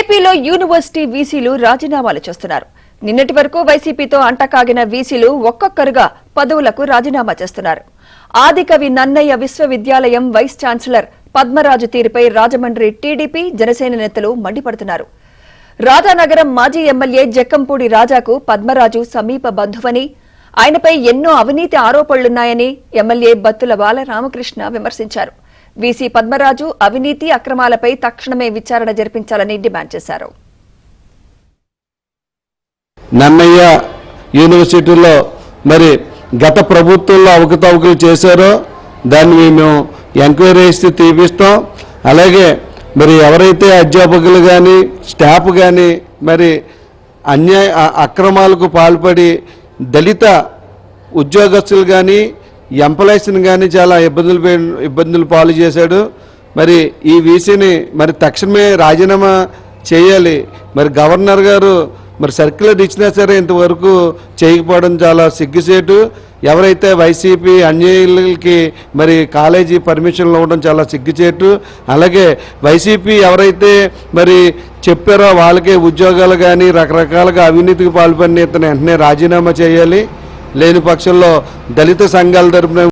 ఏపీలో యూనివర్సిటీ వీసీలు రాజీనామాలు చేస్తున్నారు. నిన్నటి వరకు వైసీపీతో అంటకాగిన వీసీలు ఒక్కొక్కరుగా పదవులకు రాజీనామా చేస్తున్నారు. ఆదికవి నన్నయ్య విశ్వవిద్యాలయం వైస్ ఛాన్సలర్ పద్మరాజు తీరుపై రాజమండ్రి టీడీపీ జనసేన నేతలు మండిపడుతున్నారు. రాజానగరం మాజీ ఎమ్మెల్యే జక్కంపూడి రాజాకు పద్మరాజు సమీప బంధువని, ఆయనపై ఎన్నో అవినీతి ఆరోపణలున్నాయని ఎమ్మెల్యే బత్తుల బాలరామకృష్ణ విమర్శించారు. వీసీ పద్మరాజు అవినీతి అక్రమాలపై తక్షణమే విచారణ జరిపించాలని డిమాండ్ చేశారు. నన్నయ్య యూనివర్సిటీలో మరి గత ప్రభుత్వంలో అవకతవకలు చేశారో దాన్ని మేము ఎంక్వైరీ చేసి తీపిస్తాం. అలాగే మరి ఎవరైతే అధ్యాపకులు కానీ స్టాఫ్ కానీ మరి అక్రమాలకు పాల్పడి దళిత ఉద్యోగస్తులు కానీ ఎంప్లాయీస్ని కానీ చాలా ఇబ్బందులు పాలు చేశాడు. మరి ఈ వీసీని మరి తక్షణమే రాజీనామా చేయాలి. మరి గవర్నర్ గారు మరి సర్క్యులర్ ఇచ్చినా సరే ఇంతవరకు చేయకపోవడం చాలా సిగ్గుసేటు. ఎవరైతే వైసీపీ అన్యాయులకి మరి కాలేజీ పర్మిషన్లు ఇవ్వడం చాలా సిగ్గుచేటు. అలాగే వైసీపీ ఎవరైతే మరి చెప్పారో వాళ్ళకే ఉద్యోగాలు కానీ రకరకాలుగా అవినీతికి పాల్పడిన ఇతను వెంటనే రాజీనామా చేయాలి. లేని పక్షంలో దళిత సంఘాల తరపున